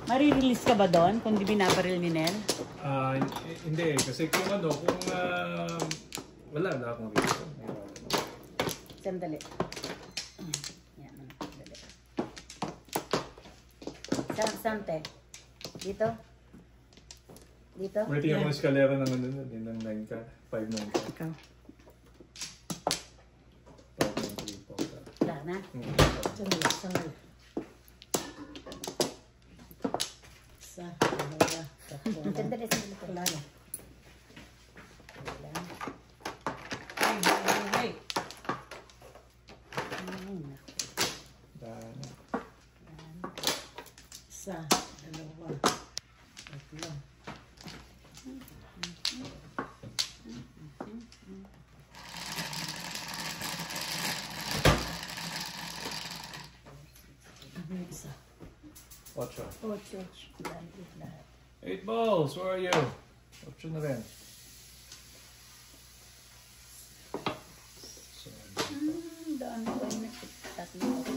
Marirelease ka ba doon kung di binabaril ni Nel? Hindi. Kasi kung wala na akong reason. Sandali. Yan, sandali. Saan, te? Dito? Dito? Waiting ako ng eskalera ng ng 9 ka. 5-9 ka. Ikaw. 5-9-3 po. Wala na? Sandali. Isa, dalawa, tatlo. Sandali. Wala na. Hey. Dana. Isa, dalawa, tatlo. Isa. 8. 8 8. balls, where are you? 8 na rin. Daan ko ay tatlo ako.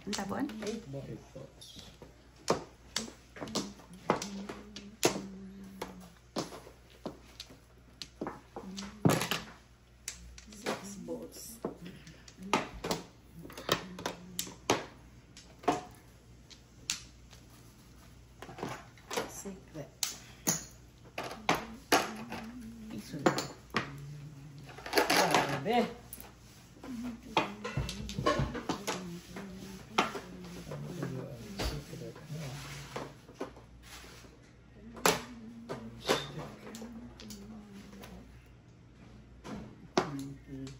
Ang tabon? 8 balls. Secret. Piso. Grabe.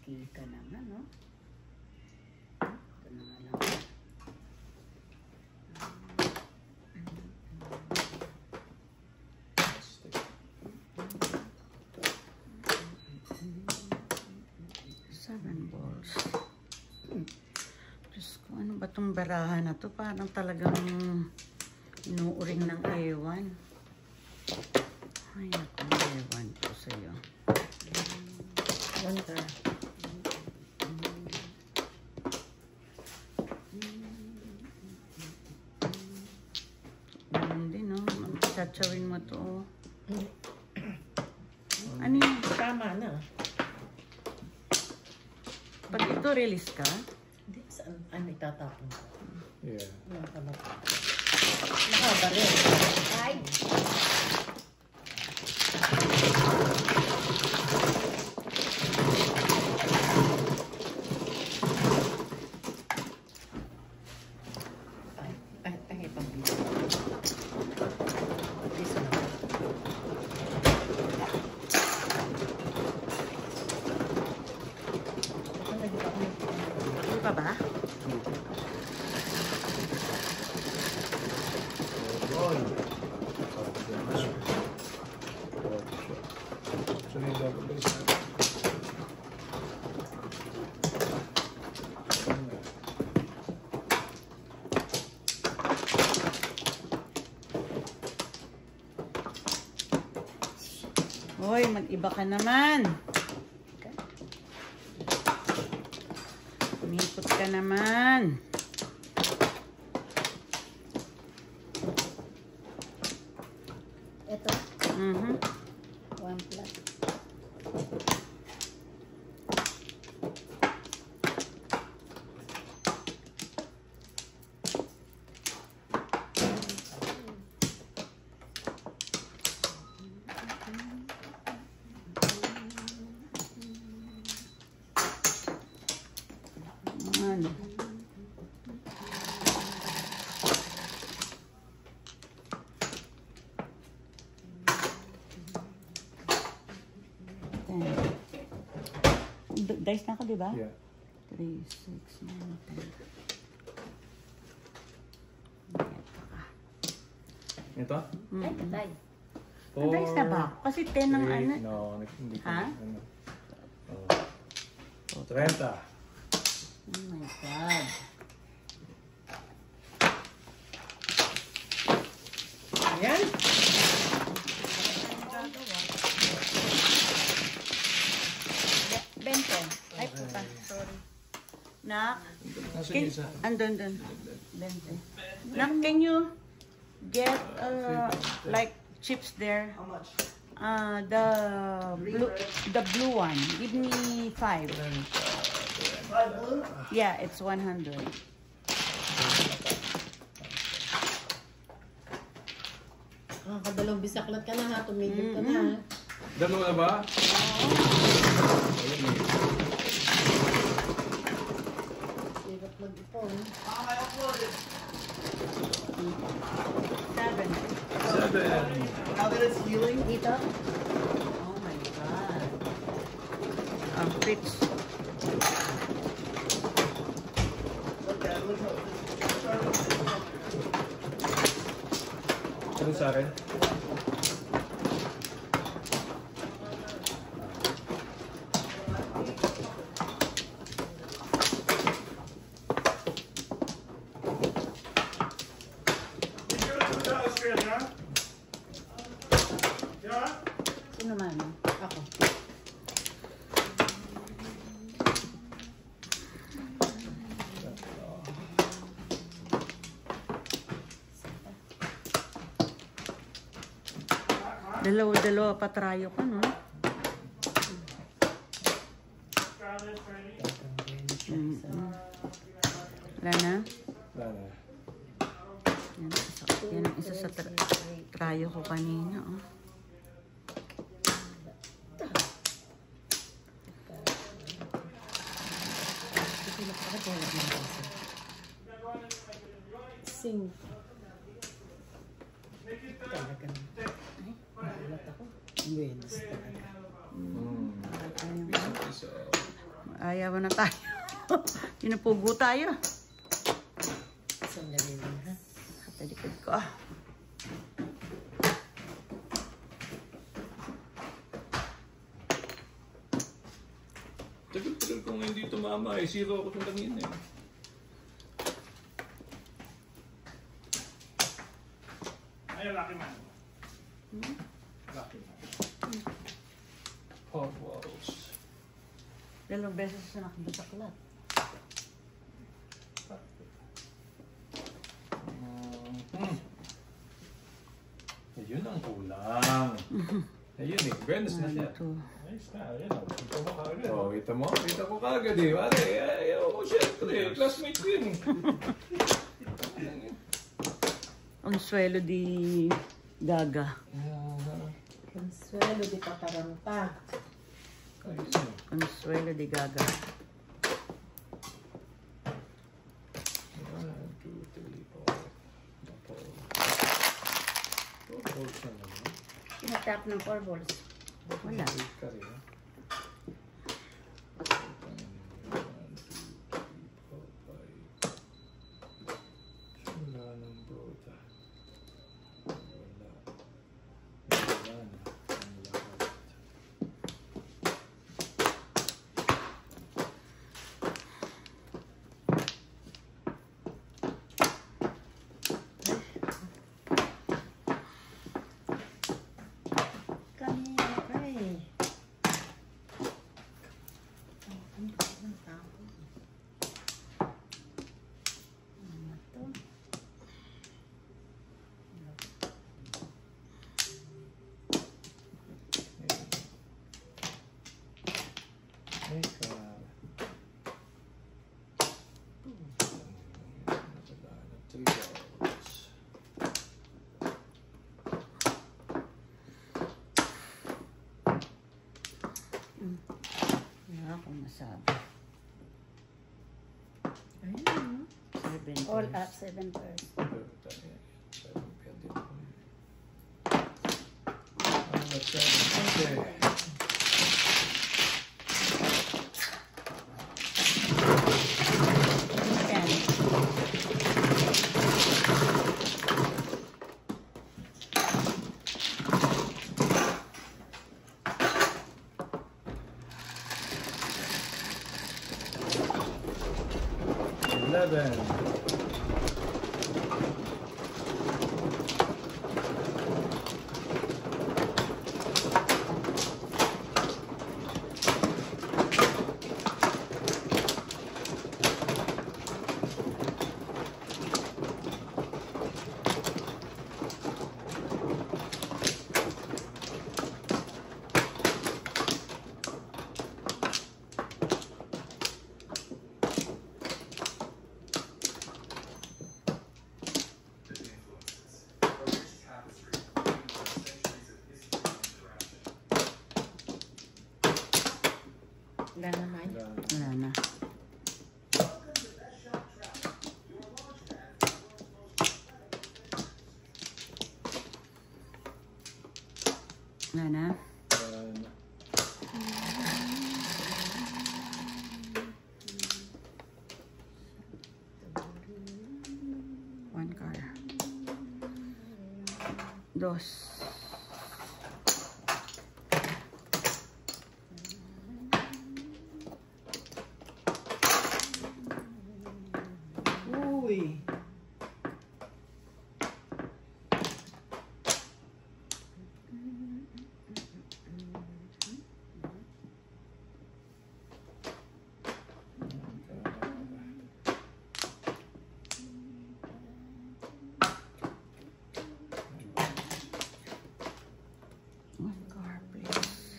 Kiki ka naman, no? Ito na nga lang. Diyos ko, ano ba itong barahan na to? Parang talagang inuuring ng ewan. Ay, naku, ewan ko sa'yo. Wonder. Ganun din, no? Chatsawin mo to. Ano yun? Tama na. Pag ito, release ka? Hindi, saan? Ay, may tatapon ko. Yeah. Wala pala. Nakaba rin. Ay! Ay, pang-bisa. Bisa na. Ano pa ba? Hoy, mag-iba ka naman. Umipot ka naman. Ito. 1 plus. Ano? Dice na ako, di ba? Yeah. 3, 6, 9, 10. Ito? Ay, patay. Ang dice na ba? Kasi 10 ang ano. No, hindi ko. Ha? Ano. Oh. 30. Oh my God. Ayan. Bente. Ay, puta. Sorry. Nak, Nasa can, isa. andun. Bente. Nak, can you get like chips there? How much? The blue one. Give me 5. 5 blue? Yeah, it's 100. Kadalawang bisaklat ka na ha. Tumigil ka na ha. Dalawa na ba? Ayun eh. Sirap mag-ipon. I uploaded. 7. 7. Now that it's healing, Dito? Oh my God. Fritz. look at it. Look how it's starting. Ano sa akin? Sino man? Ako. Dalawa-dalawa patrayo ka, no? Wala na? Wala na. Yan ang isa sa trayo ko kanina, oh. Sing. Talaga na. Ay, nagulat ako. Buenos talaga. So, Ayaw na tayo. Pinupugo tayo. Sandali lang ha. Talikod ko. tagal-tagal kong hindi tumama eh. Zero ako lang yun eh. Ay, Lucky Man. Lucky Man. Hot walls. Dalawang beses na nakabasaklat. Ayun ang kulang. Ayun eh. Venus na siya. Ito. Ayos na, ayun o. Ito mo kagad. Oh, kita mo? Kita ko kagad eh. Pare, ayaw ko syempre. Classmate ko yun eh. Consuelo di Gaga. Consuelo di Pataranta. Ayos eh. Consuelo di Gaga. 1, 2, 3, 4. 4 balls na naman. Tinatap ng 4 balls. Wala. 8 ka rin. 1, 2, 3, 4, 5. Wala ng broda. Wala. Wala na. Ang lahat. Kanina ay. Ang tao. Ano to? Ay, grabe. Wala na. 3 balls. Wala akong masabi. Ayun. 7. All up 7 first. 7. Wala naman. Wala na. Wala na. One car. Dos. Uy. One car, please.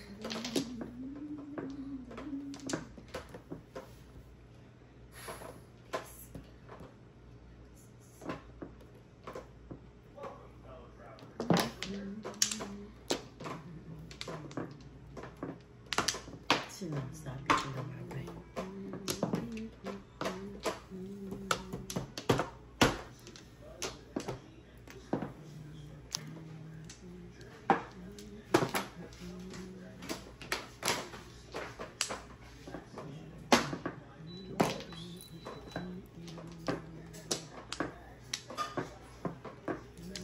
Sinasabi ko na babay.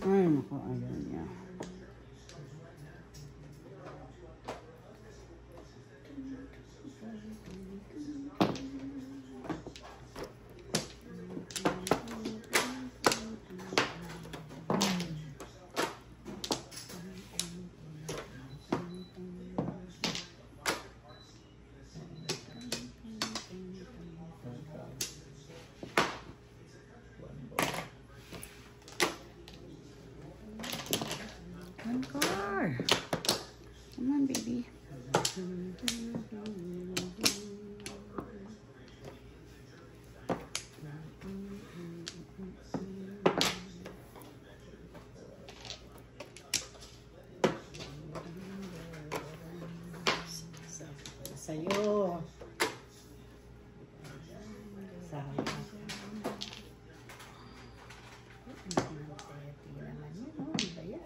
Ay, naku, ayaw niya. One car. Come on, baby. Sabi ko na sa'yo. Sabi ko. Naman yun, oh. Ang baya.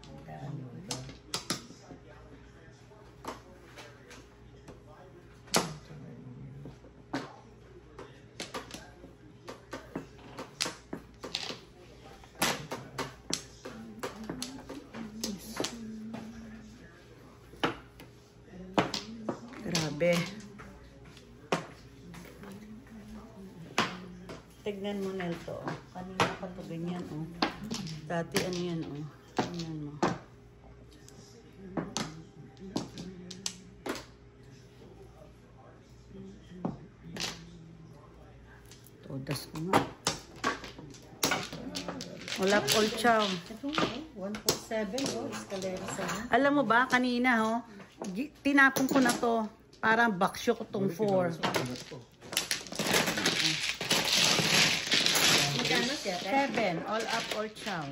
Ang dami ba? Grabe. Tignan mo na ito. Oh. Kanina pa ito ganyan. Oh. Dati ano yan. Oh. Tignan mo. Todas ko nga. Wala all chow. Ito, oh. 147, oh. Escalera sana. Alam mo ba, kanina, oh, tinapon ko na to. Parang baksyo ko tong 4. Magkano siya? 7. All up, all chow.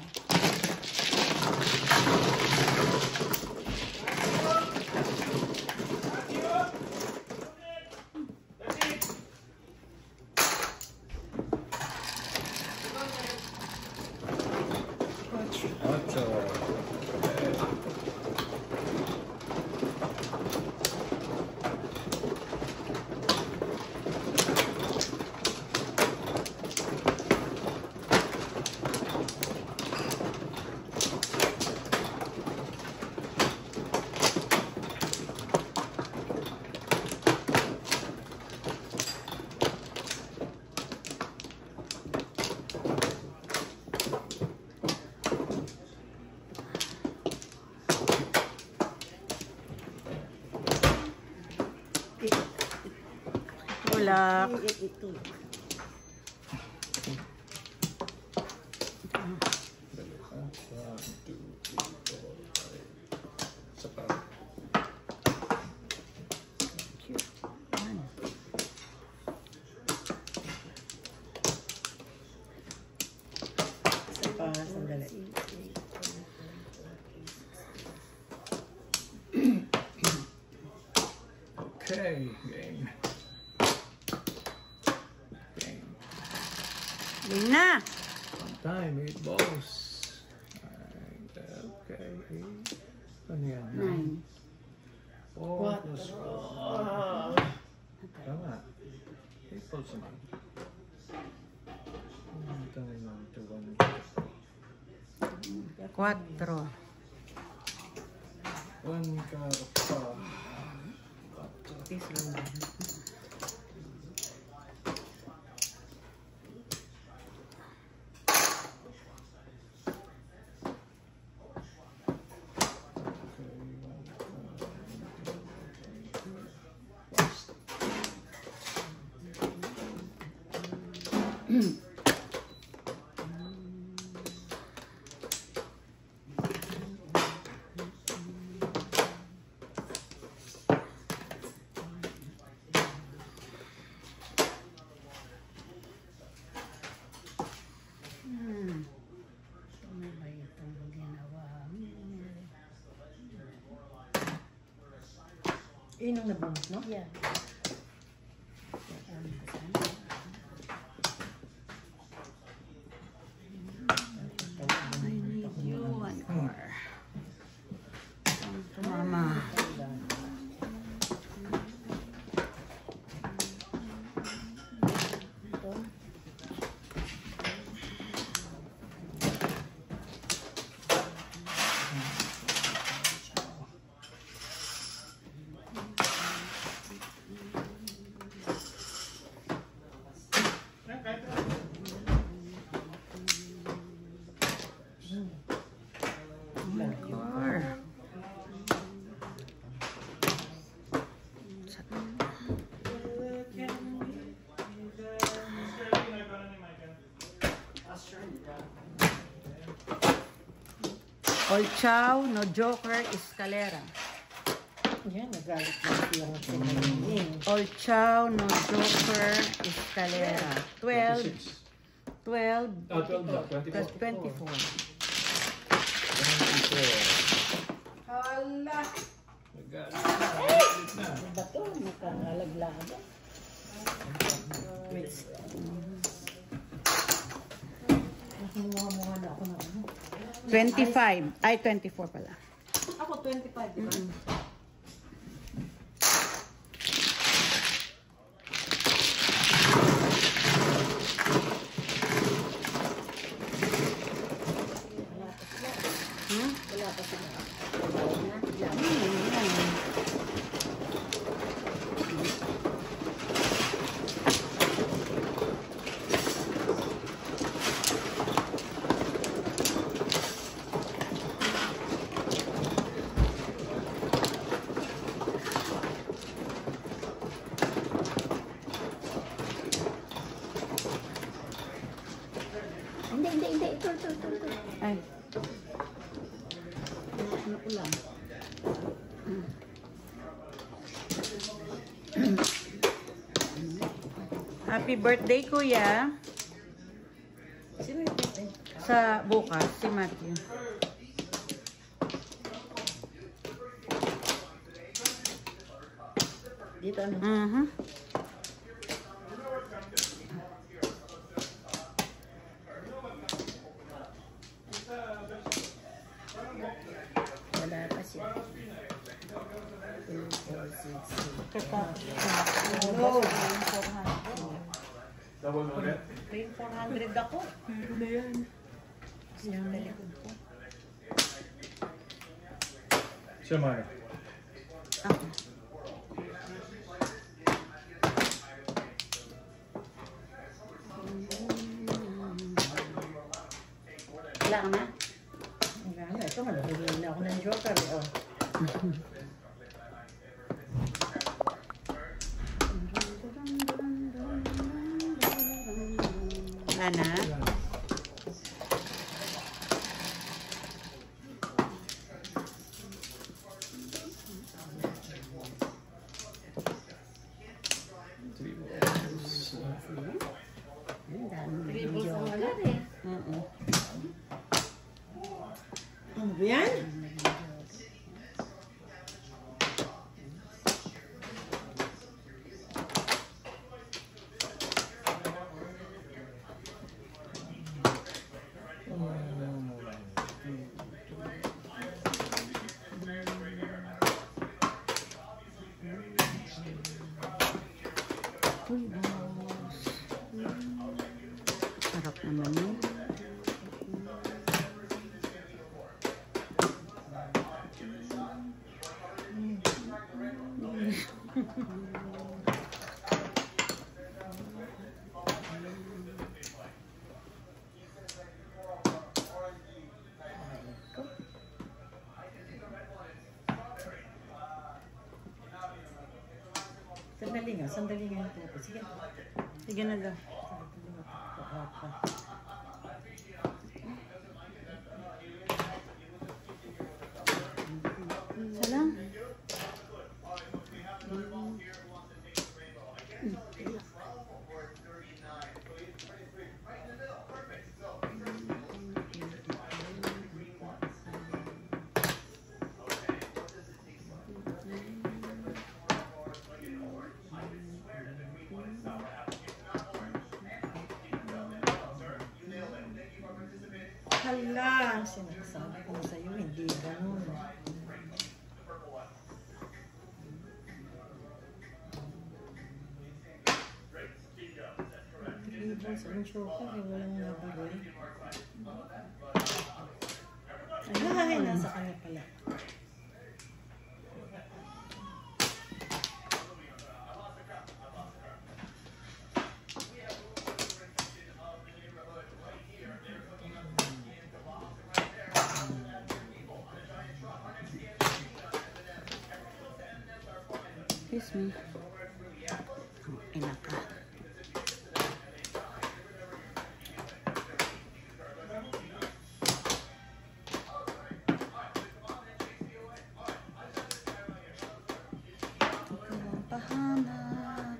Ocho. luck. Ito. Isa pa. One. Isa pa, sandali. Okay, game. Game. Game na. Time, 8 balls. Okay. Ano yan? 9. 4 plus 1. Tama. 8 balls naman. Tayo lang ito. 4. 1 ka pa. Peace lang. Ano ba itong ginawa mo? Yun ang nabunot, no? Yeah. I need you 1 hour. Come to mama. Car. All chow, no joker, escalera. Yan, nagalit na siyang pinagin. All chow, no joker, escalera. 12, 12, 12 plus 24. 24. Hala! Agad. Ano ba ito? Nakangalaglaga. Wait. Nakimuha-muha na ako ng ano. 25. Ay, 24 pala. Ako 25, di ba? Wala pa sila. Hindi. Ito. Ay. Ano ko lang? Happy birthday, kuya. Sino yung birthday? Sa bukas, si Matthew. Dito ano? Wala pa siya. 2, 4, 6, 7. No. Double mo ulit. 400 ako. Meron na yan. Siyang nalikod ko. Siya, Mara. Ako. Wala ka na? Wala na. Ito nga, nabigyan na ako ng joker. Oh. na? Ano ba yan? Uy, boss. Sarap naman yun. Sandali nga ito. Sige. Sige na daw. Salang. Hala, sinasabi ko sa'yo, hindi ganun. Tribbles, ang choker, eh, walang nabaril. Ay, nasa kanya pala. Excuse me. Ina ka. Ikaw ang pahamak.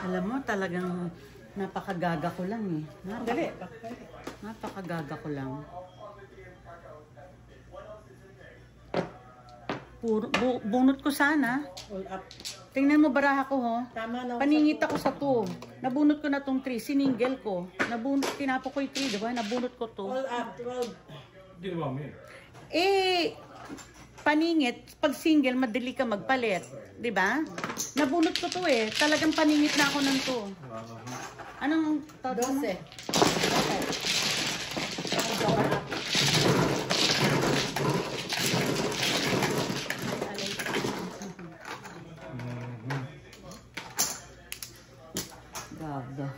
Alam mo, talagang napakagaga ko lang eh. Dali. Napakagaga ko lang. Bunot ko sana. All up. Tingnan mo baraha ko ho. Tama na. Paningit ako sa 2. Nabunot ko na tong 3. Siningel ko. Tinapo ko yung 3, diba? Nabunot ko to. All up, 12. Ginawa mo yun. Eh, paningit, pag single, madali ka magpalit. Diba? Nabunot ko to eh. Talagang paningit na ako ng 2. Anong tawag mo? 12. Gaga.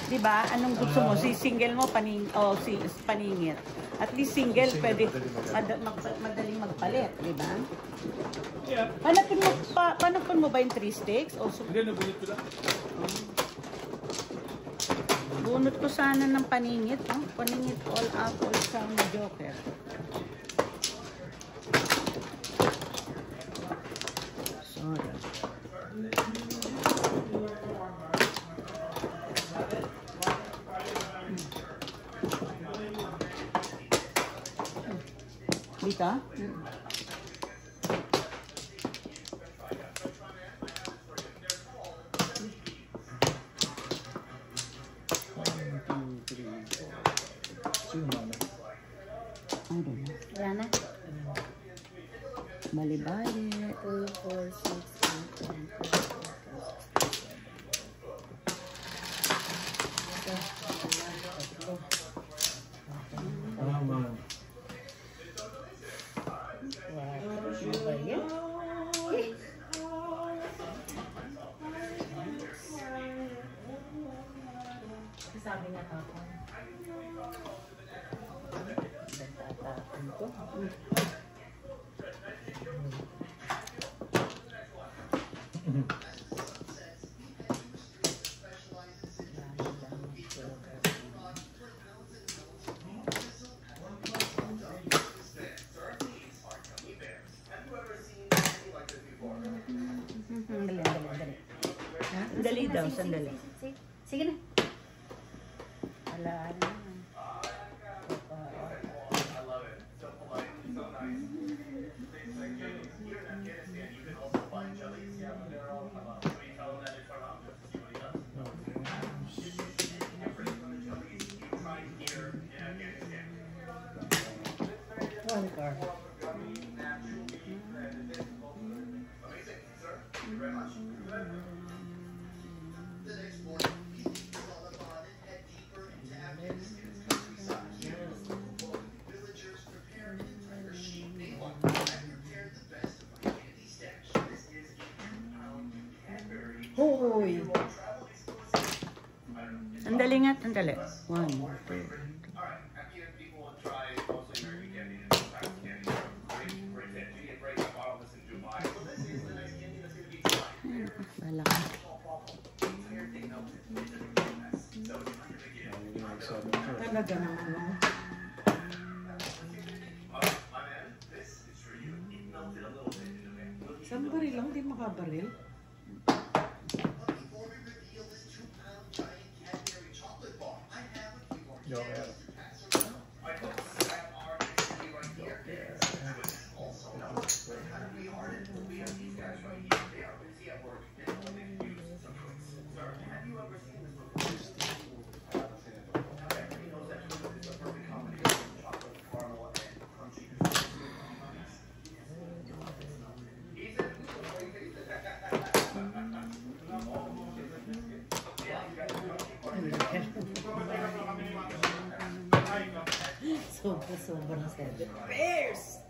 Diba? Anong gusto mo? Si single mo, paningit. At least single, pwede madaling magpalit. Diba? Yeah. Panapin mo ba yung 3 sticks? O Hindi, nabunot ko lang. bunot ko sana ng paningit. Oh. Paningit all up, all sound joker. Sorry. Dito? I don't know. Wala na. Bali-bali. 2, 4, 6, 8, 9, 10. Tama. Ano ba yan? Ito? Dali daw, sandali. Sige na. Wala na. One car. Hoy! Sandali nga, sandali. 1, 2. Bala ka. Talaga naman. Isang baril lang, di makabaril. Joker. Sobrang seven bears!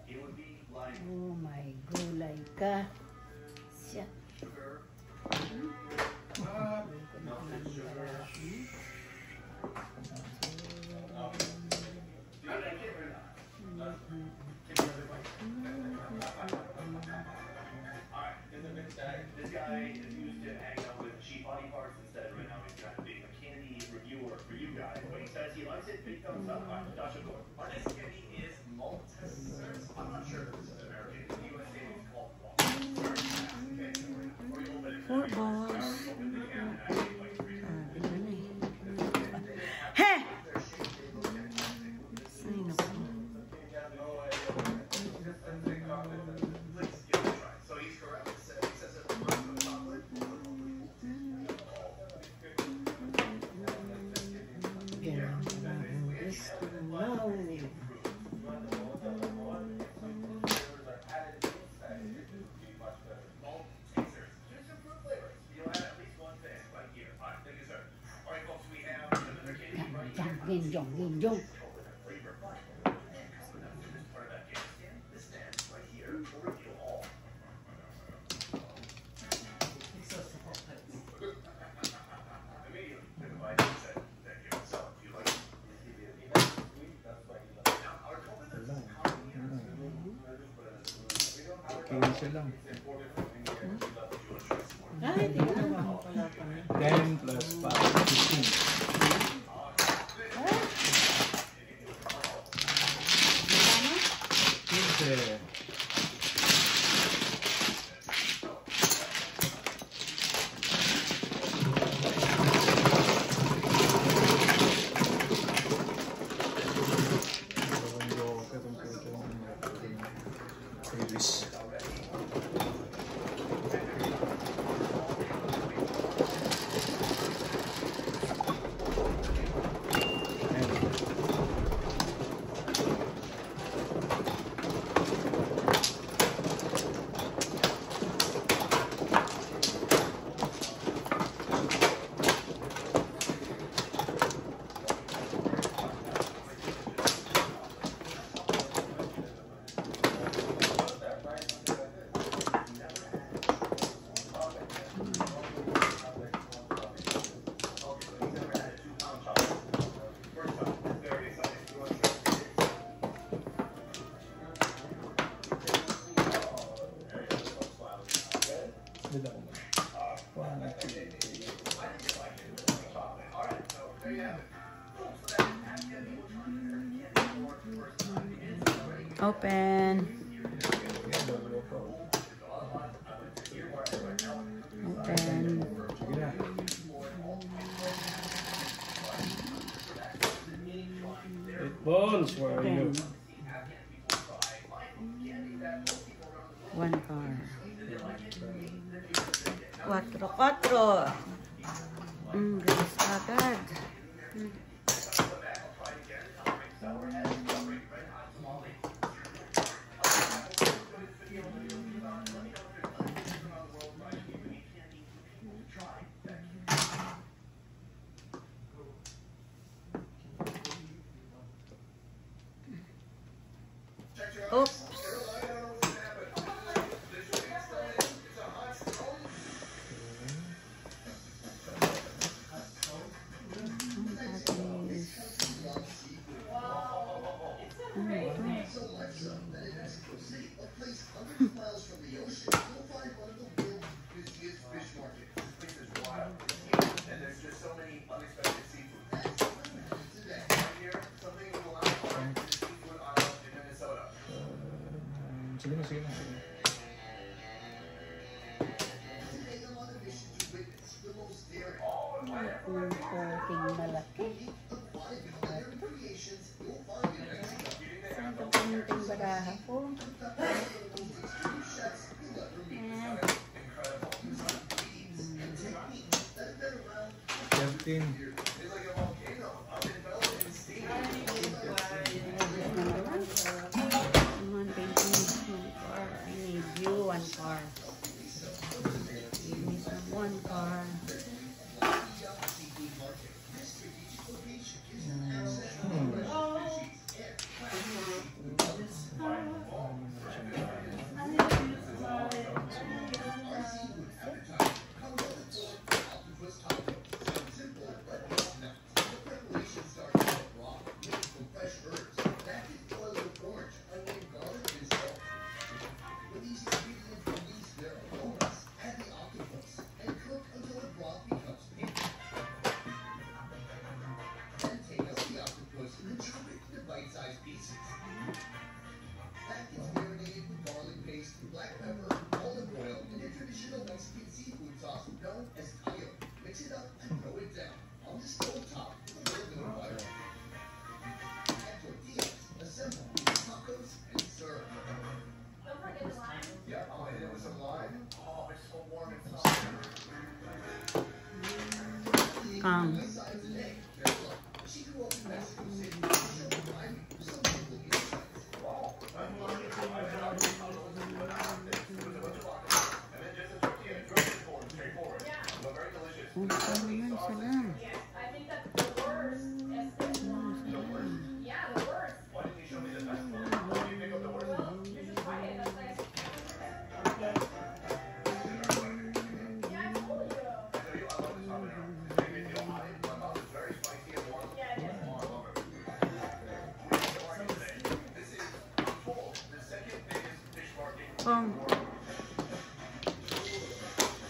Oh my, gulay ka. Siya. This guy is used to hang out with cheap body parts instead. Right now, he's trying to be a candy reviewer for you guys. But he says he likes it, big thumbs up. Dasha Gore. Our next candy is Maltesers. I'm not sure if this is American. In the US, it's called Maltesers. Okay. Before you open it, 4 balls. open the can and actually like read it. He! Ay, naku. So he's correct. He says it's chocolate. Ginjong, ginjong. Kinisya lang. Ay, tingnan mo pala kami. 10 plus 5, 15. Kasi, Open. Open. Sige na. Eight balls, where are you? One car. 4. Bilis agad. Oops. Sige na, sige na. Konting malaki. Saan ka pumunting baraha ko? Ayan. 13. I need you one car. Give me some one car.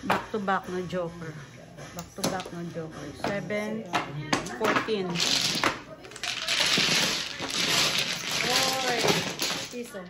Back to back na Joker. Back to back na Joker. 7, 14. Oy! Piso.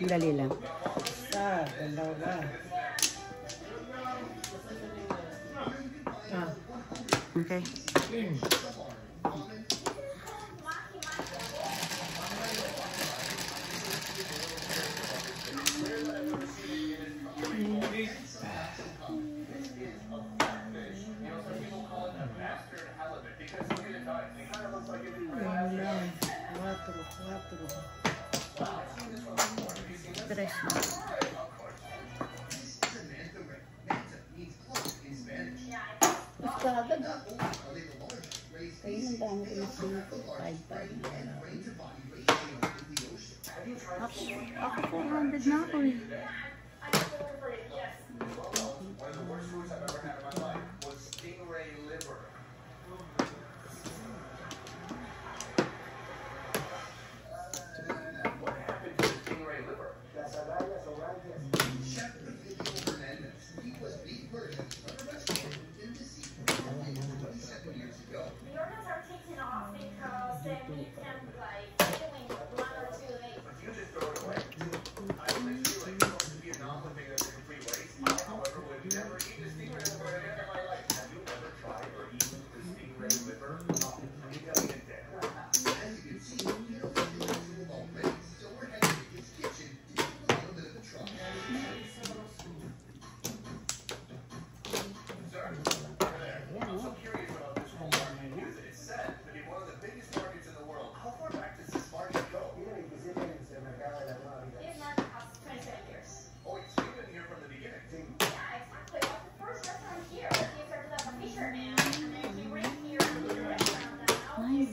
Dali lang. Isa, dalawa. Ah, Okay. Game. Tres. Basta agad. Kayo nang dami rin na 5-5. Ako 400 na ako eh. One of the worst foods I've ever had in my life was stingray liver. What happened to the stingray liver? Chef Emilio Hernandez. He was the version of a restaurant in Tennessee 27 years ago. The organs are taken off because they make them like feeling 1 or 2 days. But you just throw it away. I always feel like it's supposed to be a novel thing that's a complete waste. I, however, would never eat a stingray liver again in my life. Have you ever tried or eaten the stingray liver? No. Let me tell you that. As you can see, you know, it's already. So we're heading to his kitchen to give him a little bit of a try. Sir, over there. I'm so curious about this whole market because it's said to be one of the biggest markets in the world. How far back does this market go? This market has 27 years. Oh, it's been here from the beginning. Yeah, exactly. It was the first restaurant here. He started as a fisherman, and then he went here and did a restaurant, and now he's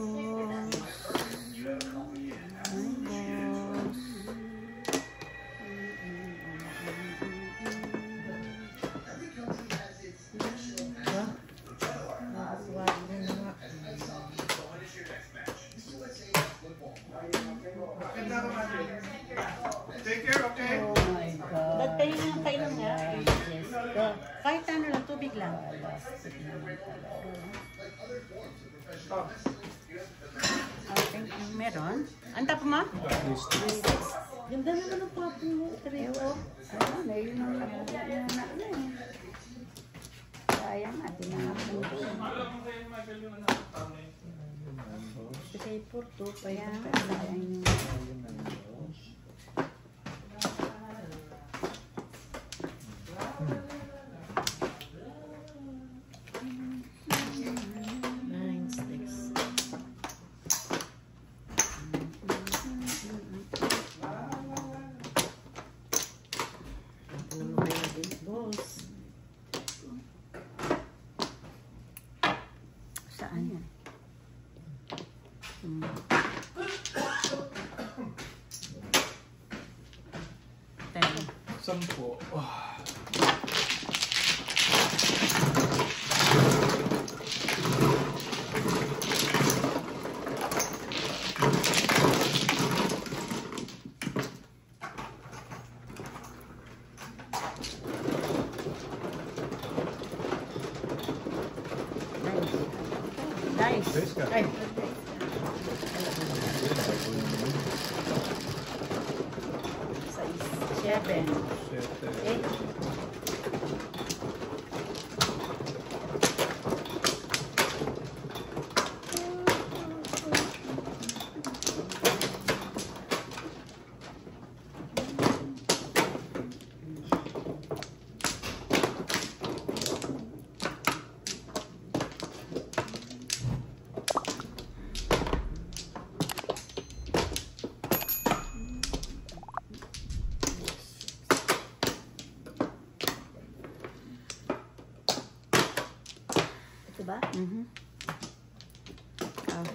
Every country has its national anthem. nakakawag din nga. As ice hockey, so when is your next match? USA football. Take care, okay? Oh my God. Dagdayin lang kayo lang nga. Jessica. Kahit ano lang, tubig lang. Plastic naman talaga. Like other forms of professional wrestling, you have the Oh, thank you. Meron? Ang tapo mo? Ganda naman ang papo mo. Treo. Ayun, ayun ang nakakaya na ano eh. Sayang natin na ako. Kasi purto pa yan. Sayang yung Nine sticks. Puno kaya din, boss. Saan yan? Ten. 10. Nice. Guys ka. Ay, Seven. 7. ito ba? Mhm. Oh.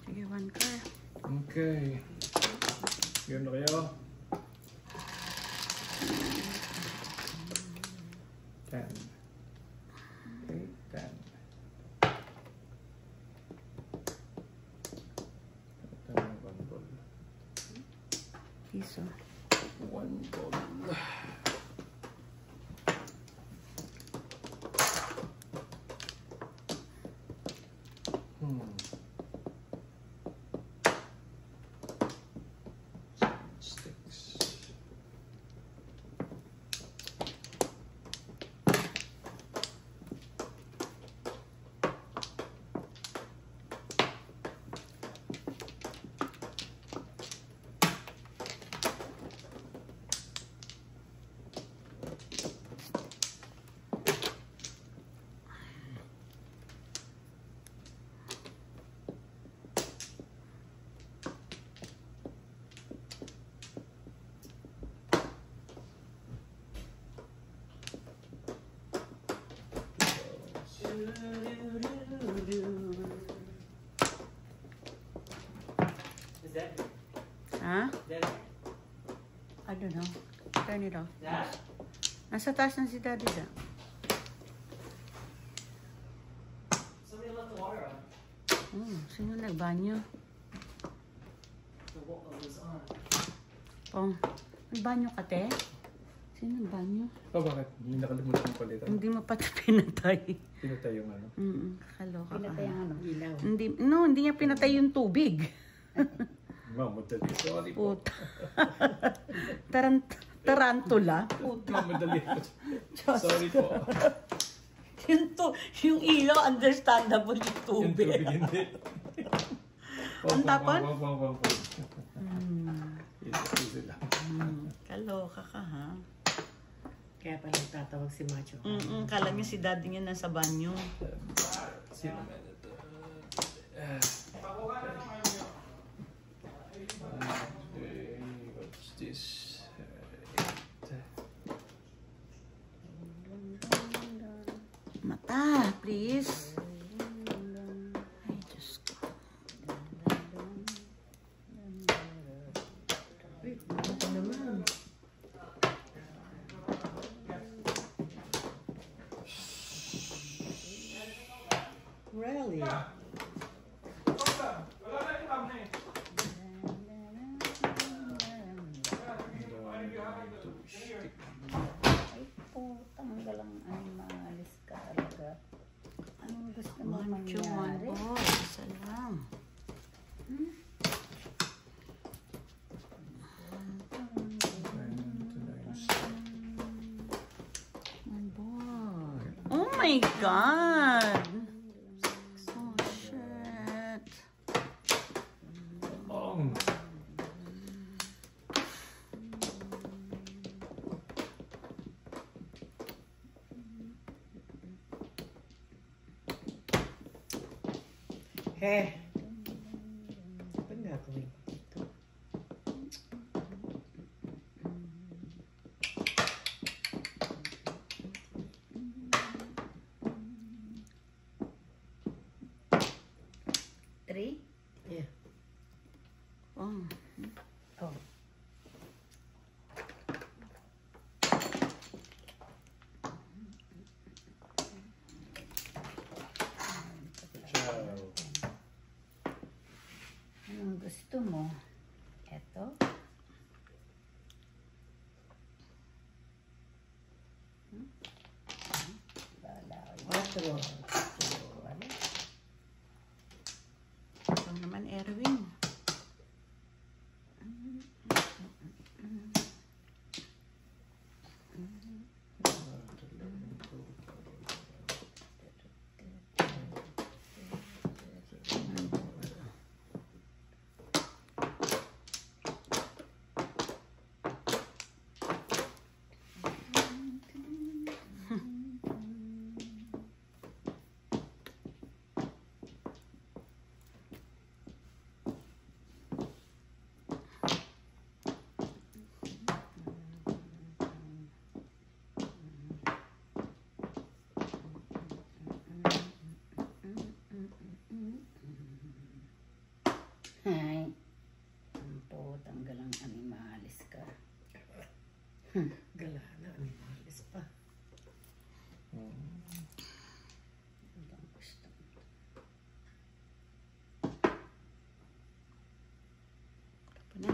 Sige, 1 car. Okay. Yun na kayo. 10. Okay, 10. Ito na yung control. Piso. One ball. Sticks. Is that Ha? that? I don't know. Turn it off. Nasa taas na si Daddy da. Somebody left the water on. Sino nagbanyo? The water was on. Pong, nagbanyo ka, te? Sino nagbanyo? Oh, bakit? Hindi nakalimutan mo palitan. Hindi mo pa pinatay. Pinatay yung ano. Kaloka Pinatay ka. ang ano, ilaw. Hindi niya pinatay yung tubig. Ma'am, madali. Sorry po. Puta. Tarantula. Puta. Ma'am, madali. Sorry po. Yung ilaw, understandable yung Yung tubig. tubig hindi. Ang tapon? Wag. Easy lang. Kaloka ka, ha? Kaya pala tatawag si Macho. Kala niya si daddy niya nasa banyo. Sino man ito? Okay, what's this? Mata, please. Ay, Diyos ko. Ito naman. Really? Ay, putang galang animalis ka talaga. Anong gusto mo mangyari? Isa lang. One ball. Oh my God! Oh shit. Long. Eh. Ba't gagawin ko dito? Three? Yeah. Oh. Oh. Ciao. Anong gusto mo? Eto? Quatro. Ito naman, Erwin. Ay, ang putang galang animalis ka. Gala na. Animalis pa. Ang gusto mo. Ito na.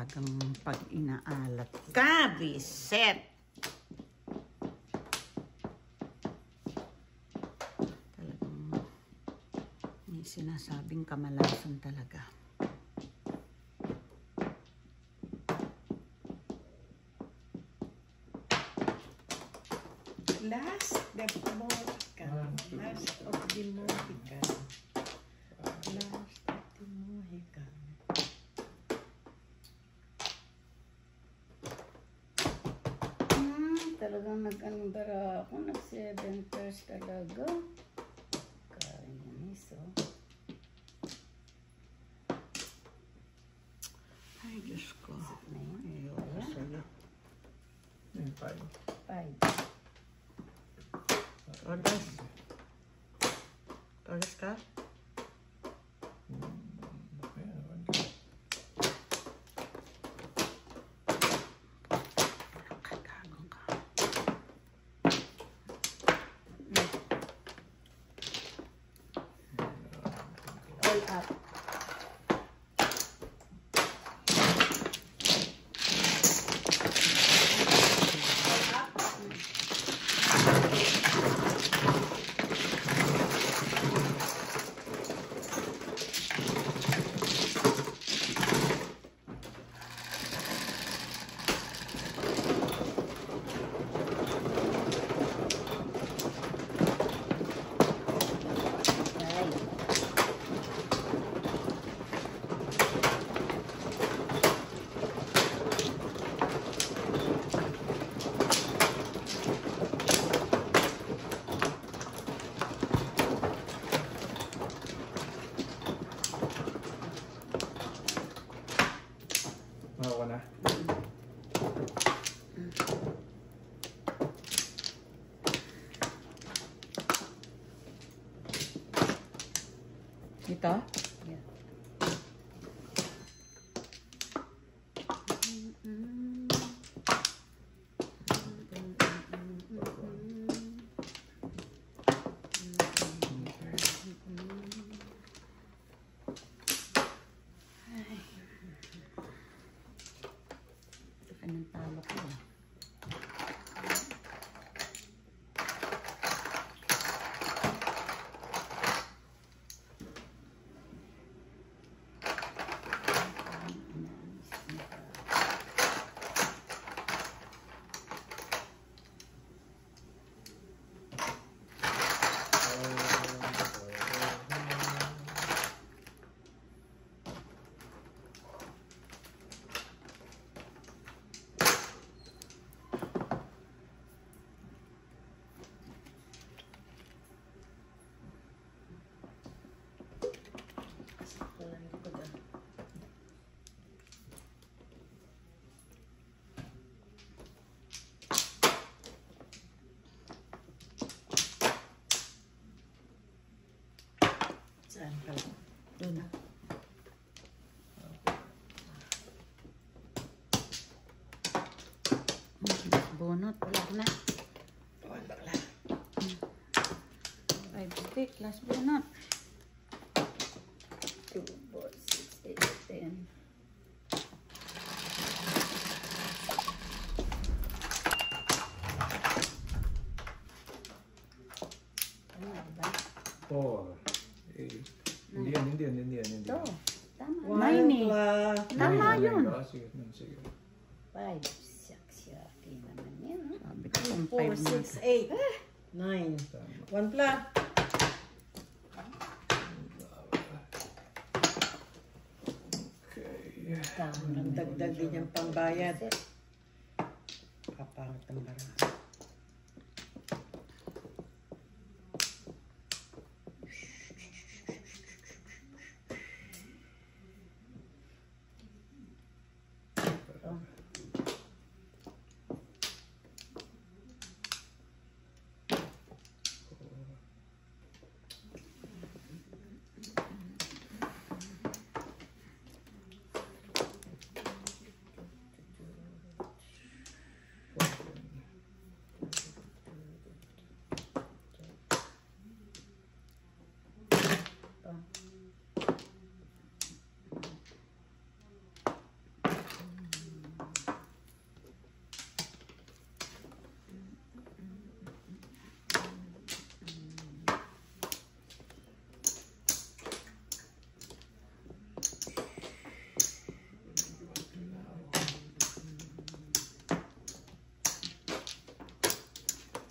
Talagang pag inaalat ka, biset. Talagang may sinasabing kamalasan talaga. Last the Mohican. Last of the Mohican. Last of the Mohican. Talagang nag-andara ako. Nag-7 pairs talaga. Kainis, oh. Ay, Diyos ko. Na yun. Ayoko sa'yo. Yung 5. 5. Todas. Todas ka? Kagago ka. All up. Ako na. Ito? Yeah. Ito ng talo ko. Saan ka? Doon. Bonot. Wala na. Wala. 5 stick. Last bonot. 2, 4, 6, 8, 10. Ano ba? 4. 8. Hindi yan. Ito. Tama. Nine eh. Tama yun. Sige. 5, 6, yaki naman yan. Oh. Sabi ko yung 4, 5 na. 6, 8, 9. 1 pla. Okay. Ang dagdag din yung pambayad. Kapangat ang barang.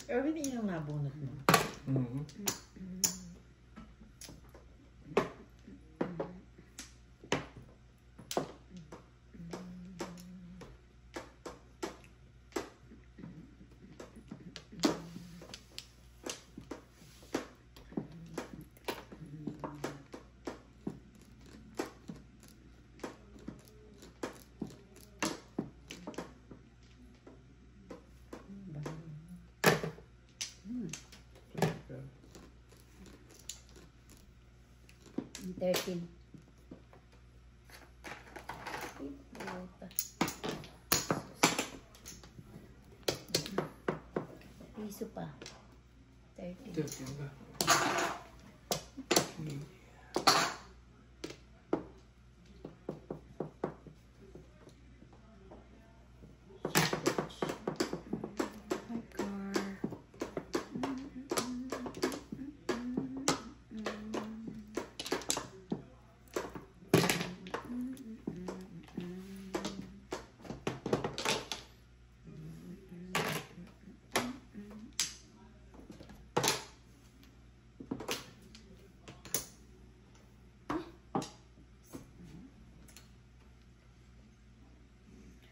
Erwin, yun ang nabunot mo. Okay. 13. Ay, puta. Piso pa. 13. 13 ba? My car.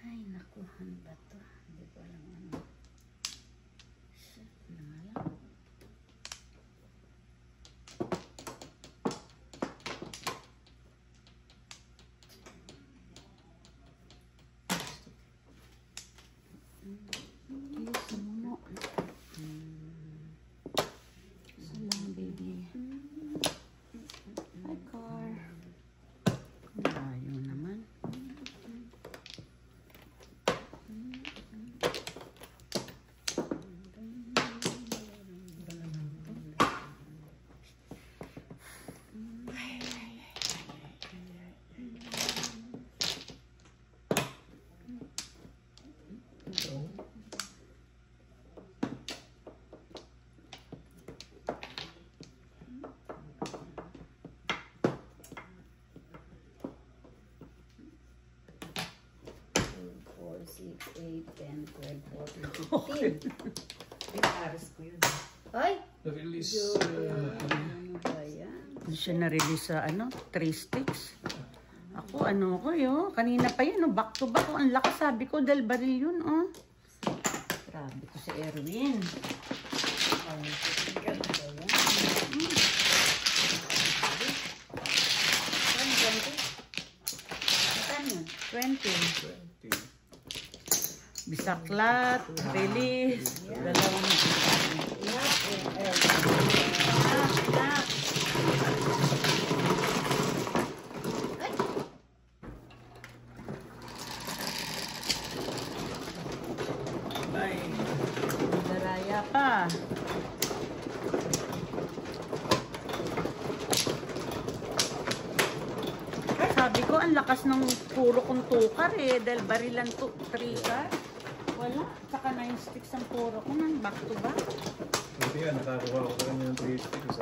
Ay, naku, ano ba to? Hindi ko alam ano. Shit, ano nga lang. Kiss mo. Salam, baby. Hi, car. Ayaw naman. Four, 6, 8, 10, 12, 14, 15. Pinaris ko yun. Ay! Release. Ano ba yan? Hindi siya na-release sa 3 sticks. Ako, kanina pa yun, back to back. Ang lakas, sabi ko, Del Baril yun, oh. Grabe ko si Erwin. Saan yun? 20. Bisaklat, release, dalawang daraya pa. Sabi ko, ang lakas ng puro kong tukar eh. Dahil barilan to 3 car. Wala. Saka 9 sticks ang puro ko ng back to back. Hindi nga, nakakuha ko rin yung 3 sticks.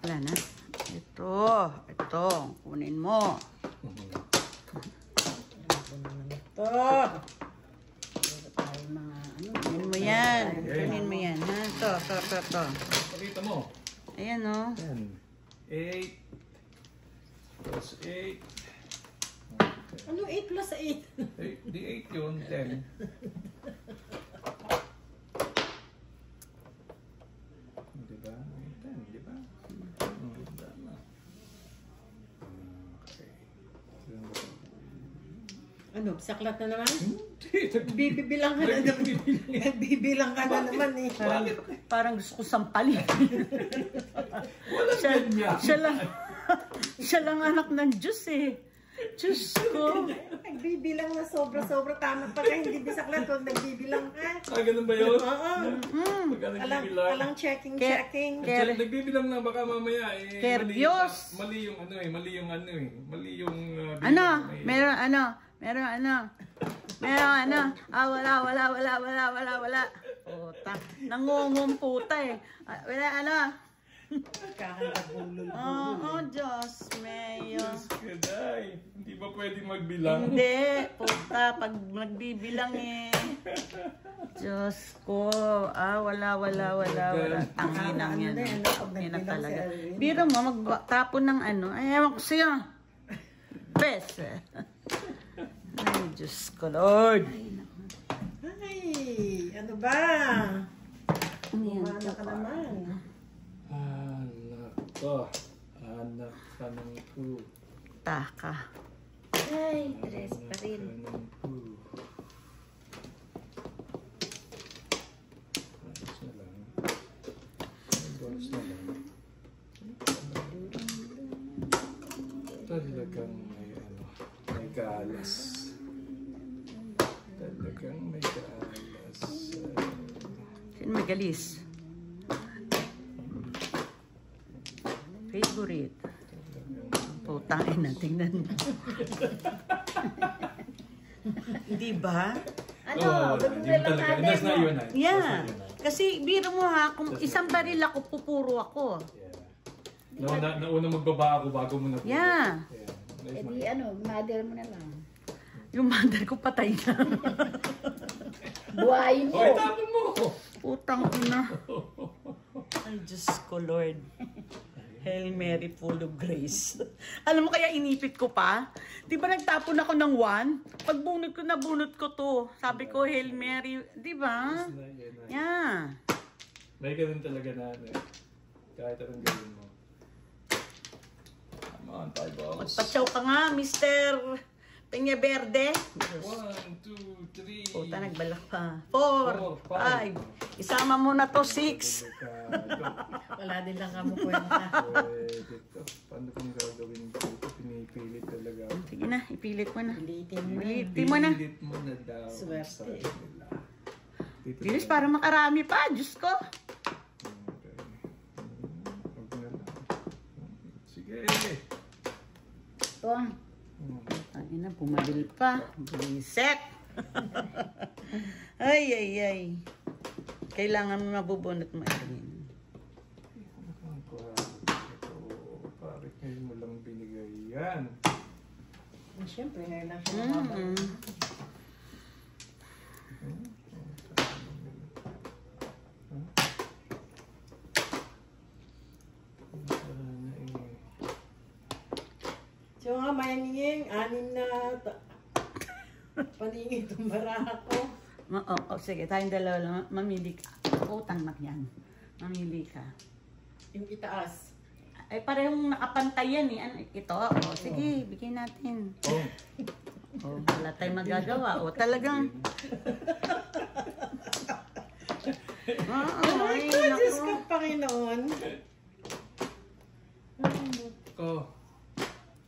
Wala na. Ito. Kunin mo. Ito! Kunin mo yan. Kunin mo yan. Ha? Ito. Pakita mo. Ayan, oh. Yan. 8 plus 8. Ano 8 plus 8? Di 8 yun, 10. Diba? 10, diba? Tama. Okay. Ano, saklat na naman? Hindi. Bibilang ka na naman. Bibilang ka na naman eh. Parang gusto ko sampalin. Walang ganyan. Siya lang anak ng Diyos eh. Diyos ko. Nagbibilang na sobra-sobra. Tama pala, hindi bisaklat. Huwag nagbibilang ka. Ganun ba yun? Oo. Pag Pagka nagbibilang. Alang checking. Nagbibilang na baka mamaya eh. Kerbyos. Mali yung ano eh. Mali yung Ano? bilang, eh. Meron wala. Puta. Nangungumputa eh. Wala. Kakantagulol. Oo, Diyos, Mayo. Diyos ka, day. Hindi ba pwede magbilang? Hindi, puta, pag nagbibilang eh. Diyos ko, wala. Tanginang yan. Yan na talaga. Biro mo, magtapon ng ano, ay, ewan ko sa'yo. Bes. Ay, Diyos ko, Lord. Ay, ano ba? Umana ka naman. Anak ka ng po. Taka. Ay, tres pa rin. Talagang may galas. Sino magalis? Favorite. Putang ina, tingnan mo. Hindi ba? Ano? Gagawin lang natin mo. Yeah. Kasi biro mo ha, kung isang baril ako, pupuro ako. Nauna magbaba ako bago mo na. Yeah. Eh di ano, mother mo na lang. Yung mother ko patay na. Buhayin mo. Hoy, tapon mo! Putang ina. Ay, Diyos ko, Lord. Hail Mary, full of grace. Alam mo kaya inipit ko pa? Di ba nagtapon ako ng 1? Pag bunot ko to. Sabi ko, Hail Mary. Di ba? Yeah. May ganun talaga na kahit anong gawin mo. Come on, 5 balls. Magpatsaw ka nga, Mr. Peña Verde. 1, 2, 3. Puta, nagbalak pa. 4, 5. Isama mo na to, 6. Wala din lang kamo kwenta. Pwede to. Paano kung gagawin ko? Pinipilit talaga. Sige na, ipilit mo na. Pilitin mo na. Pilitin mo na. Pilit mo na daw. Swerte. Bilis para makarami pa, Diyos ko. Sige. Ito. Ay na, bumabil pa. Bumiset. Ay. Kailangan mo mabubunot mo. Bakit ngayon mo lang binigay yan? Siyempre, ngayon lang siya nakabalik. So nga, mayanging, 6 na paningin itong baraha ko. Sige, tayong dalawa lang. Mamili ka. Utang na yan. Mamili ka. Yung itaas. Ay, parehong nakapantay yan eh. Ano, ito, sige, bigyan natin. Wala tayong magagawa. Talagang... Ay, Diyos ko, Panginoon.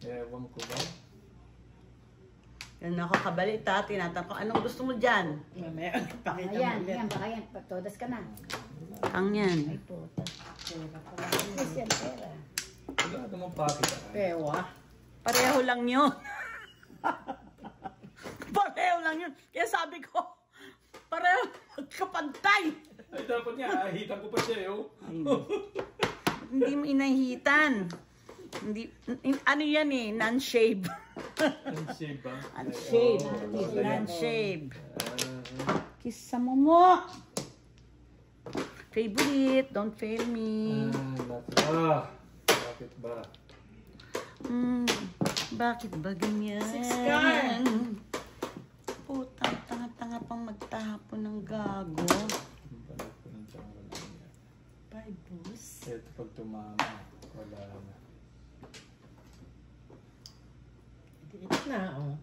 Ewan ko ba? Yan ako kabalit ha. Tinatanong ko, anong gusto mo dyan? Mamaya, pakita mo Ayan, ulit. baka yan. Pagtodas ka na. Ang yan. Ay, puta. Yes, yan, pera. Wala naman pakit. Pewa. Pareho lang yun. Pareho lang yun. Kaya sabi ko, pareho magkapantay. Ay, dapat nga, ahitan ko pa siya, yo. Hindi mo inahitan. Hindi, ano yan eh, non-shave. Non-shave ba? Non-shave. Non-shave. Kiss sa momo. Favorite, don't fail me. Bakit ba? Bakit ba ganyan? 6 card. Putang tanga-tanga pang magtahapon ng gago. 5 boost. Ito pag tumama, wala na. Ito na, oh.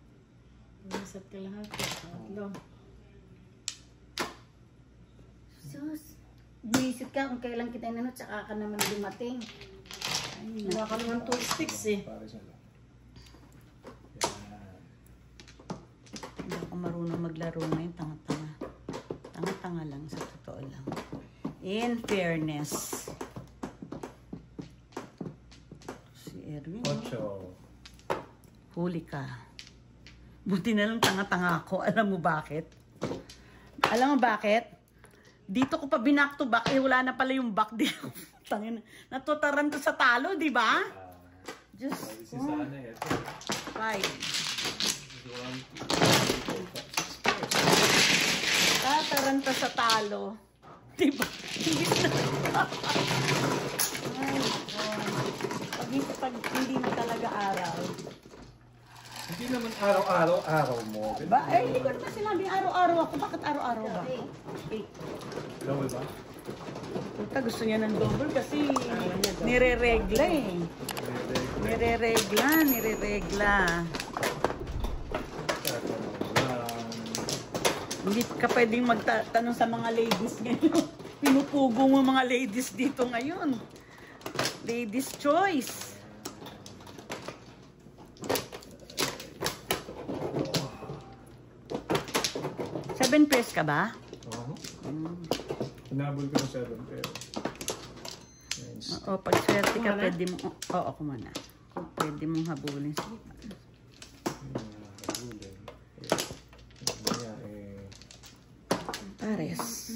Umisat ka lahat. Tatlo. Sus. Buisit ka kung kailan kita inanot, saka ka naman dumating. Ay, Wala ka naman 2 sticks eh. Pares na lang. Hindi ako marunong maglaro ngayon, tanga-tanga. Tanga-tanga lang, sa totoo lang. In fairness. Si Erwin. 8. Huli ka. Buti na lang tanga-tanga ako. Alam mo bakit? Alam mo bakit? Dito ko pa binak to back. Wala na pala yung back dito. Tangin. Natutaran to sa talo, di ba? Diyos Si ko. Sana ito. 5. 1, 2, 3, 4, 5, 6. Tataranta sa talo. Diba? Imbis na. Ay, pag hindi mo talaga araw. Hindi naman araw-araw mo. Ba? Eh, hindi ko naman sinabing araw-araw ako. Bakit araw-araw ba? Double ba? Puta, gusto niya ng double kasi nire-regla eh. Nire-regla. Hindi ka pwedeng magtanong sa mga ladies ngayon. Pinupugo mo mga ladies dito ngayon. Ladies choice. Seven pairs ka ba? Oo. Hinabol ko ng 7 pero. Oo, pag swerte ka, pwede mo. Oo, ako muna. Pwede mong habulin. Habulin. Pares.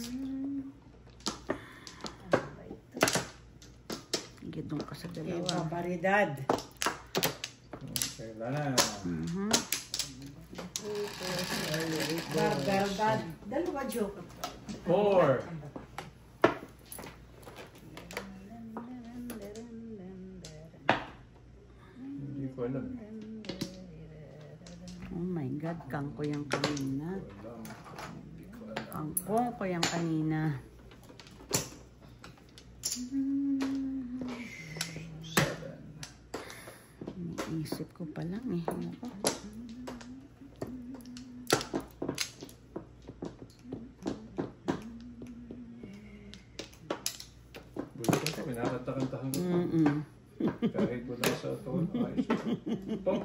Gidong ka sa dalawa. Paridad. Kailan. Barbaridad. Dalawa joke. 4. Hindi ko alam. Oh my God, kangko yung kanina. Kangko ko yung kanina. 7. Isip ko pa lang eh. Ako. Bulit ako, minakatakang-takang ko. Kahit wala sa tono. Ayos. Pong.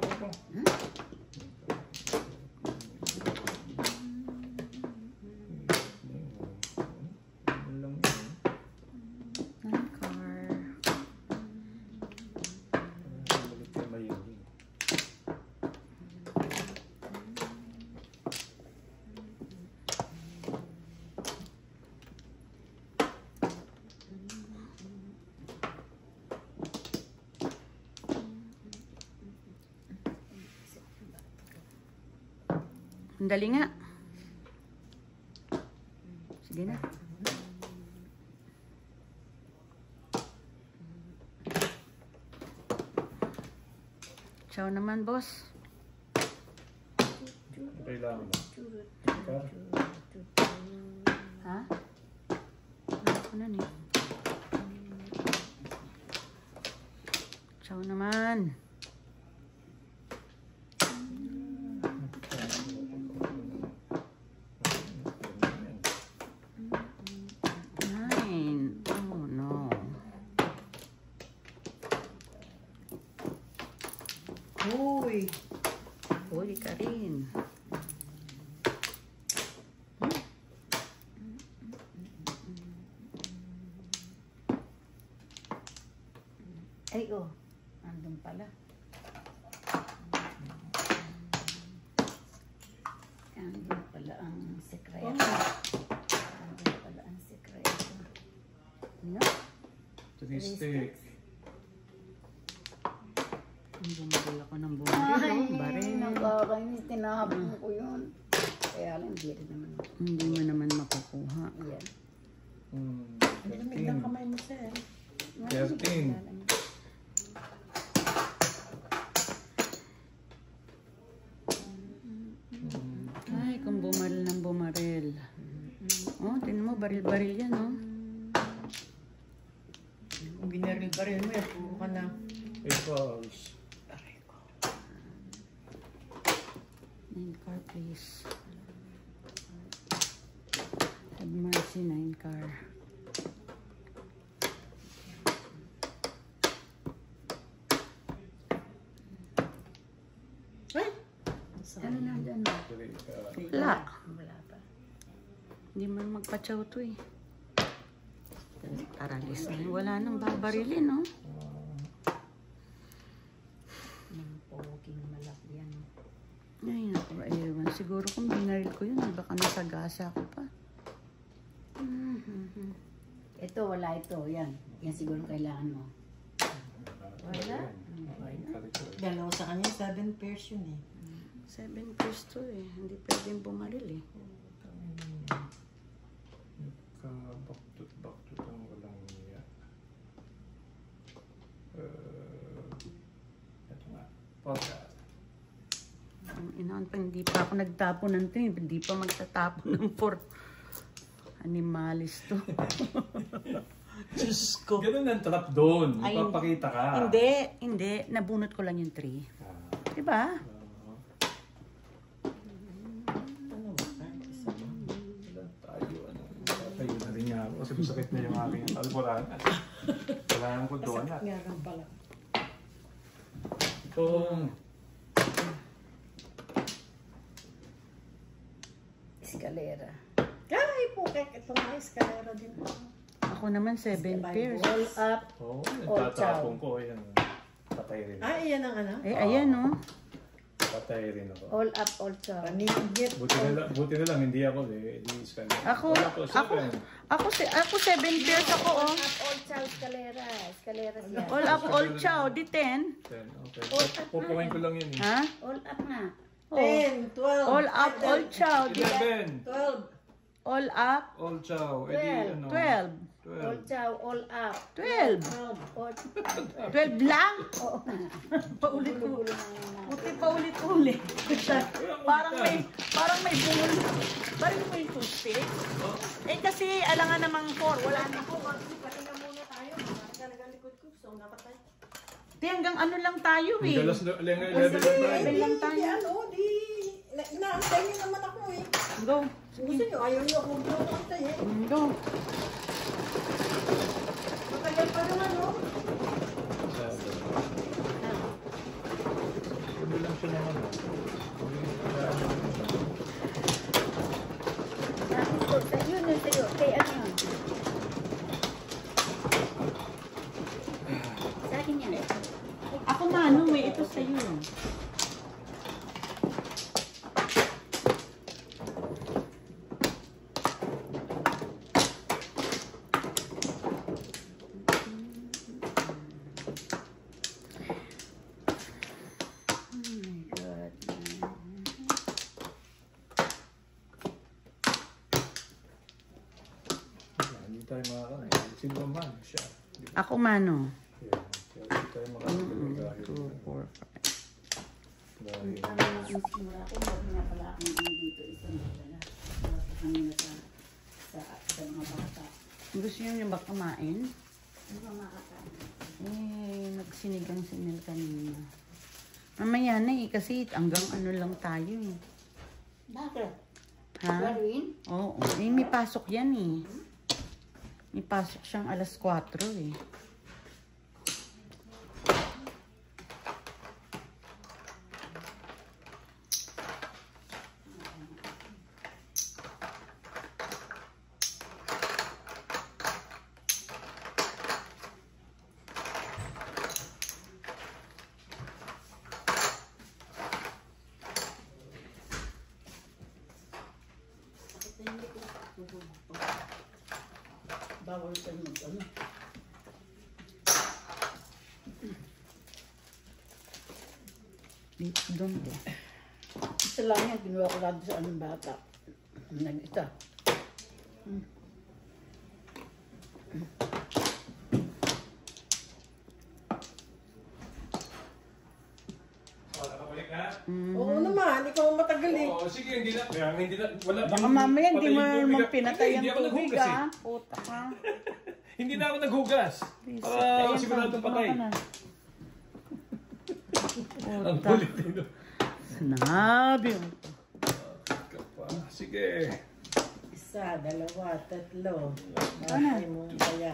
Ang dali nga. Sige na. Ciao naman, boss. Kailangan mo. Ha? Ano na niya? Ciao naman. Huli ka rin. Ay, oh. Andun pala. Andun pala ang sekreto. Andun pala ang sekreto. No? 3 stick. Bumagay ako ng bumagay. Ay, nakakainis. Tinahabang ko yun. Kaya lang, hindi rin naman. Hindi mo naman makukuha. Yan. Ang lamig ng kamay mo, sir. 13. Ay, kung bumaril ng bumaril. Oh, tingnan mo, baril-baril yan, oh. Kung binaril-baril mo, puro ka na. 8 balls. 9 car, please. Have mercy, 9 car. Ay! Ano na dyan? Wala. Wala pa. Hindi man magpa-chow to eh. Aralis na yun. Wala nang babarilin, no? Ng poking malaki yan. Ay, naku, ewan. Siguro kung binaril ko yun, baka nasagasa ko pa. Ito, wala ito. Yan. Yan siguro kailangan mo. Wala. Dalawa sa kanya, 7 pairs yun eh. 7 pairs to eh. Hindi pwedeng bumaril eh. Baktut ang walang niya. Ito nga. Podcast. Inaan pa, hindi pa ako nagtapon ng 3. Hindi pa magtatapon ng 4. Animalis to. Diyos ko. Ganun ang trap doon. Ay, Magpapakita ka. Hindi. Nabunot ko lang yung 3. Diba? Tayo na rin nga ako. Kasi masakit na yung aking alburan. Kailangan ko doon. Masakit nga lang pala. Itong Escalera. Ay, pukek. Ito nga, eskalera din. Ako naman 7 pairs. All up. oh, All tatapon ko. Ayan. Patay rin. Ay, iyan ang ano? Eh, ayan oh. Patay rin ako. All up, all chow. Panigit. Buti na lang, hindi ako eh. Hindi iskala. Ako 7 pairs ako oh. All up, all chow, escalera. Escalera siya. All up, all chow, di 10. Okay. Pupukain ko lang yun eh. Ha? All up nga. Oh. 10, 12. All up, all chow, di 11. 12. all up, All chow. Eh di ano. 12. All chow, all up. 12. All 12 lang? Oo. Paulit-ulit. Buti paulit-ulit. parang may bungol. Parang may toothpick. Eh kasi alangan namang 4. Wala na. Pahinga muna tayo. Talagang likod ko. So, nakatay. Di hanggang ano lang tayo eh. Dalas 11 lang tayo. lang tayo. Di ano, di... Inaantay niyo naman ako eh. Go. Gusto niyo, ayaw niyo akong bumatay eh. Go. Matagal pa naman, no? Hindi lang siya naman. Yun yun sa'yo. Kay ano yun? Sa akin yan. Ako mano eh. Ito sa'yo. Hindi tayo makakain. Sino man siya. Ako mano. Hindi tayo makakain. 2, 4, 5. Dahil Ano na ang simula ko, huwag na pala akong dito isang dala. Kanina sa mga bata. Gusto niyo ba kumain? Ano ba makakain? Eh, nagsinigang si Mel kanina. Mamaya na eh, kasi hanggang ano lang tayo eh. Bakit? Ha? Darwin? Oo. Eh, may pasok yan eh. May pasok siyang alas 4 eh. Bawal ka mag-ano. Dito doon ko. Isa lang yan, ginawa ko lang sa anong bata. Nag-isa. nakabalik na? Oo naman, ikaw ang matagal eh. Oo, sige, hindi na. Kaya hindi na. Wala. Baka mamaya hindi mo patay yung naman tubig. pinatay Hindi ang ako tubig naghugas eh. ah. Puta ka. Hindi na ako naghugas. Para Ayan, siguradong patay. tama ka na. Ang Puta. kulit nito. Sinabi mo. Sige. Isa, dalawa, tatlo. Ano? Bakay mo kaya.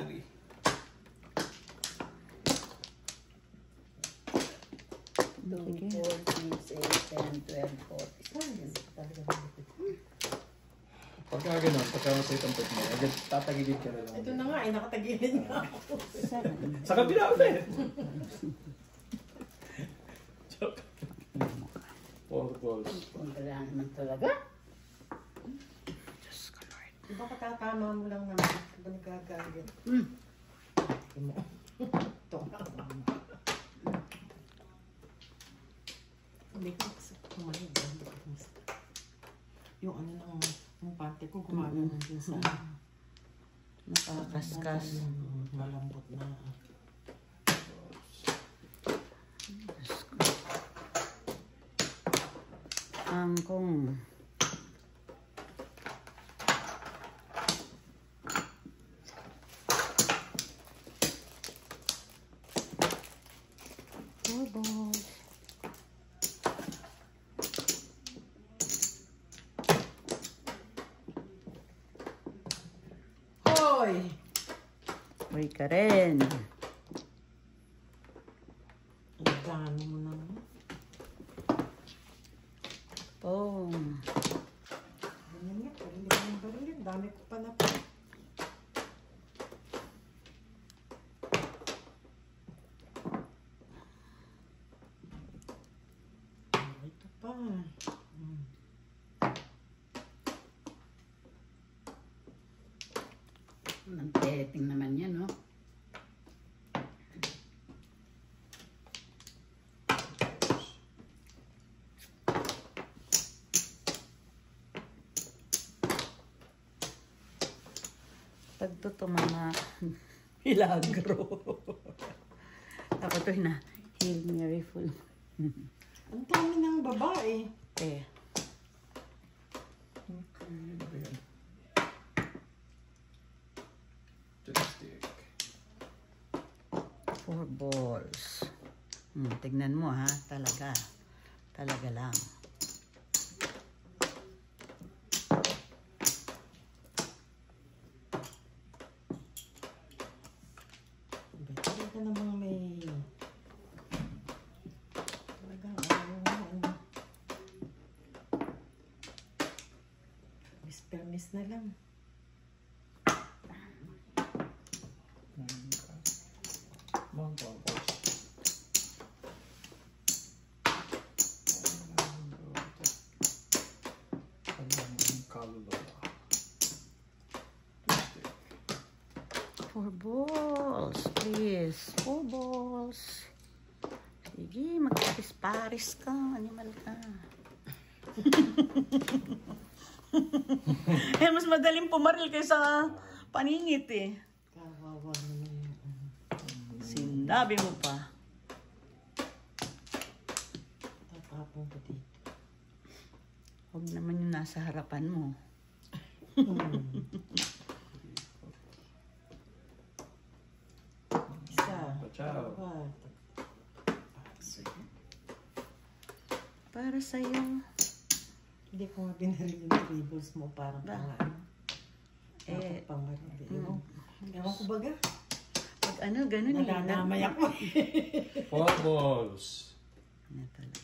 2, 4, 6, 8, 10, 12, 14. Talaga Pagka gano'n, pagka masaya ang pet mo, agad tatagilid ka na lang. Ito na nga, nakatagilid nga ako. 7. Sa kabila ulit! 4 balls. Wala naman talaga. Diyos ko, Lord. Di ba katatama mo lang naman? Di ba nagkagagit? Ito mo. Ito nga. Hindi ko kumalig. Yung ano ng pante ko, gumagano din sa Nakakaskas. malambot na. Diyos ko. Angkong. Balls. Hoy! Uy ka rin. Ang dami mo naman. Boom. Ganyan nga, barilin. Dami ko pa na pa. Ito pa. Ang petting naman yan, no? Pagtutumama. Milagro. Ako to na. Hail Mary full. Ang dami ng babae. Eh. Joystick. 4 balls. Tignan mo ha. Talaga. Talaga lang. Talaga namang may... Talaga, ano. Miss na lang. Mga balls. Kaluluwa. 4 balls, please. 4 balls. Sige, magparis-paris ka. Animal ka. Eh, mas madaling pumaril kaysa paningit eh. Kawawa naman yung Sinabi mo pa. tatapon ko dito. Huwag naman yung nasa harapan mo. Isa. Ciao. Dalawa. Para sa'yo. Hindi ko nga binaril yung dribbles mo parang Ba? pangalan. Eh, Pangalan. Ewan ko baga. pag ano, ganun eh. Nadadamay ako. 4 balls. Ano talaga.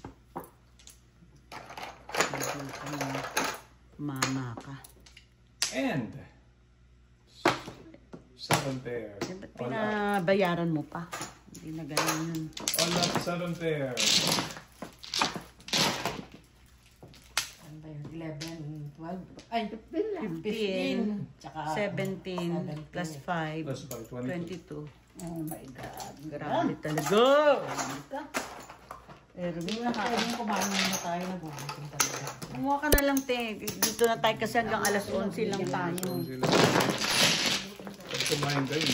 Hindi ka na mama ka. And 7 pair. Eh, ba't pinabayaran mo pa? Hindi na ganun yun. All up 7 pair. Ano ba yun? 11, 12? Ay, 15, 15. Tsaka 17, plus 5, Plus 5, 22. 22. Oh my God. Grabe talaga. Pero Pwedeng kumain muna tayo, nagugutom talaga. kumuha ka na lang, te. Dito na tayo kasi hanggang alas 11 lang tayo. Pag kumain kayo,